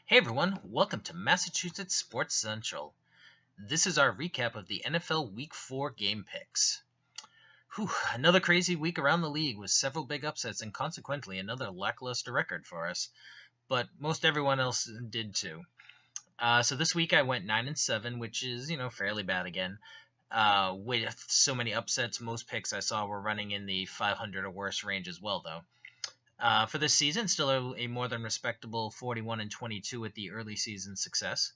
Hey everyone, welcome to Massachusetts Sports Central. This is our recap of the NFL Week 4 game picks. Whew, another crazy week around the league with several big upsets and consequently another lackluster record for us. But most everyone else did too. So this week I went 9-7, which is, fairly bad again. With so many upsets, most picks I saw were running in the 500 or worse range as well, though. For this season, still a more than respectable 41-22 with the early season success.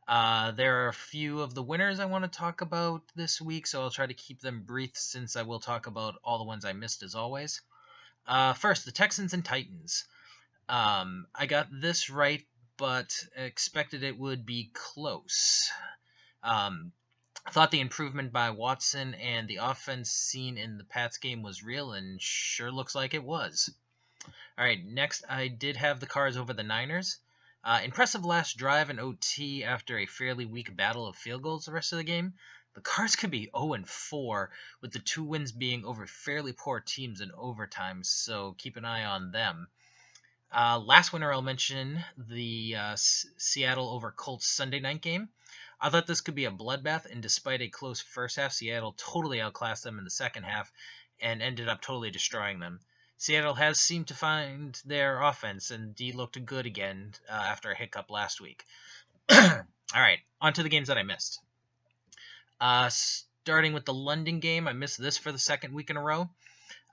There are a few of the winners I want to talk about this week, so I'll try to keep them brief since I will talk about all the ones I missed as always. First, the Texans and Titans. I got this right, but expected it would be close. I thought the improvement by Watson and the offense seen in the Pats game was real, and sure looks like it was. All right, next I did have the Cards over the Niners. Impressive last drive in OT after a fairly weak battle of field goals the rest of the game. The Cards could be 0-4 with the two wins being over fairly poor teams in overtime, so keep an eye on them. Last winner I'll mention, the Seattle over Colts Sunday night game. I thought this could be a bloodbath, and despite a close first half, Seattle totally outclassed them in the second half and ended up totally destroying them. Seattle has seemed to find their offense, and D looked good again after a hiccup last week. All right, on to the games that I missed. Starting with the London game, I missed this for the second week in a row.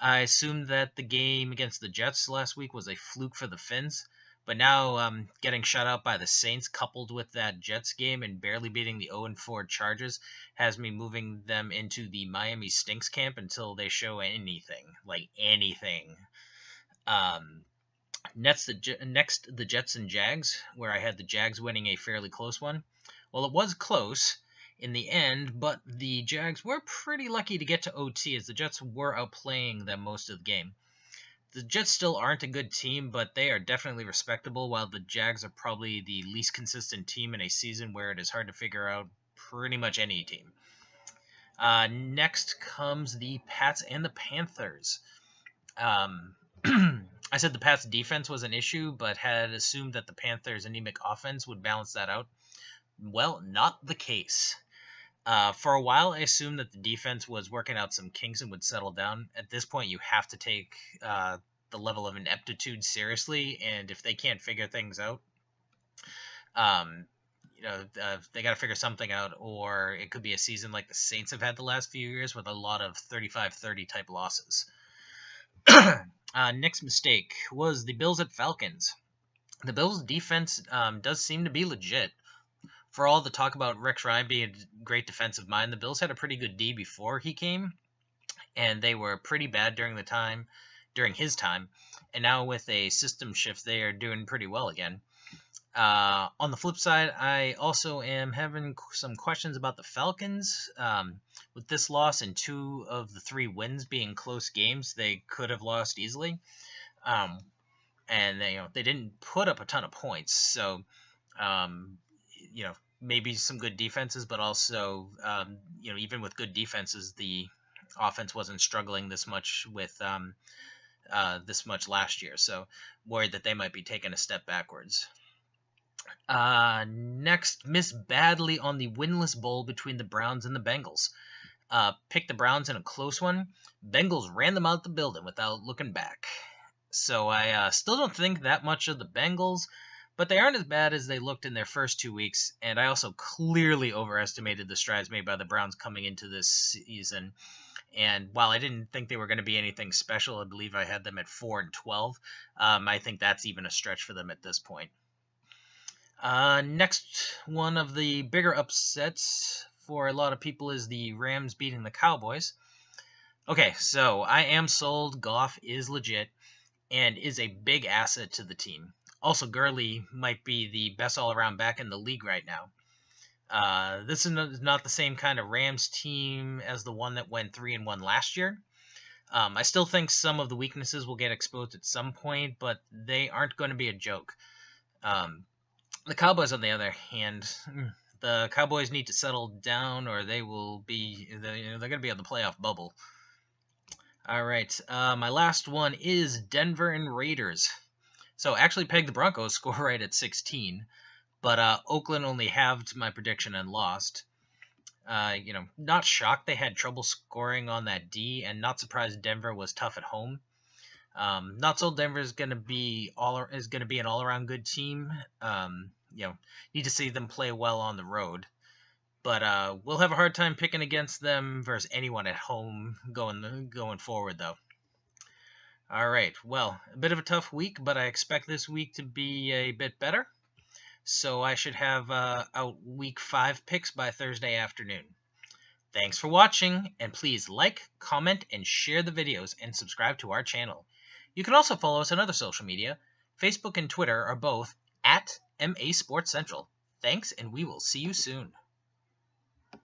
I assumed that the game against the Jets last week was a fluke for the Finns, but now getting shut out by the Saints coupled with that Jets game and barely beating the 0-4 Chargers has me moving them into the Miami Stinks camp until they show anything, like anything. Next, the Jets and Jags, where I had the Jags winning a fairly close one. Well, it was close in the end, but the Jags were pretty lucky to get to OT as the Jets were outplaying them most of the game. The Jets still aren't a good team, but they are definitely respectable, while the Jags are probably the least consistent team in a season where it is hard to figure out pretty much any team. Next comes the Pats and the Panthers. I said the Pats' defense was an issue, but had assumed that the Panthers' anemic offense would balance that out. Well, not the case. For a while, I assumed that the defense was working out some kinks and would settle down. At this point, you have to take the level of ineptitude seriously, and if they can't figure things out, they got to figure something out, or it could be a season like the Saints have had the last few years with a lot of 35-30 type losses. Next mistake was the Bills at Falcons. The Bills' defense does seem to be legit. For all the talk about Rex Ryan being a great defensive mind, the Bills had a pretty good D before he came, and they were pretty bad during his time, and now with a system shift, they are doing pretty well again. On the flip side, I also am having some questions about the Falcons. With this loss and 2 of the 3 wins being close games, they could have lost easily, and they didn't put up a ton of points, so. Maybe some good defenses, but also, even with good defenses, the offense wasn't struggling this much with this much last year. So worried that they might be taking a step backwards. Next, missed badly on the winless bowl between the Browns and the Bengals. Picked the Browns in a close one. Bengals ran them out the building without looking back. So I still don't think that much of the Bengals, but they aren't as bad as they looked in their first 2 weeks, and I also clearly overestimated the strides made by the Browns coming into this season. And while I didn't think they were going to be anything special, I believe I had them at 4-12. I think that's even a stretch for them at this point. Next one of the bigger upsets for a lot of people is the Rams beating the Cowboys. Okay, so I am sold. Goff is legit and is a big asset to the team. Also, Gurley might be the best all-around back in the league right now. This is not the same kind of Rams team as the one that went 3-1 last year. I still think some of the weaknesses will get exposed at some point, but they aren't going to be a joke. The Cowboys, on the other hand, the Cowboys need to settle down, or they're going to be on the playoff bubble. All right, my last one is Denver and Raiders. So actually pegged the Broncos score right at 16, but Oakland only halved my prediction and lost. Not shocked they had trouble scoring on that D, and not surprised Denver was tough at home. Not so Denver is going to be an all around good team. Need to see them play well on the road, but we'll have a hard time picking against them versus anyone at home going forward though. All right, well, a bit of a tough week, but I expect this week to be a bit better. So I should have out week 5 picks by Thursday afternoon. Thanks for watching, and please like, comment, and share the videos, and subscribe to our channel. You can also follow us on other social media. Facebook and Twitter are both at MA Sports Central. Thanks, and we will see you soon.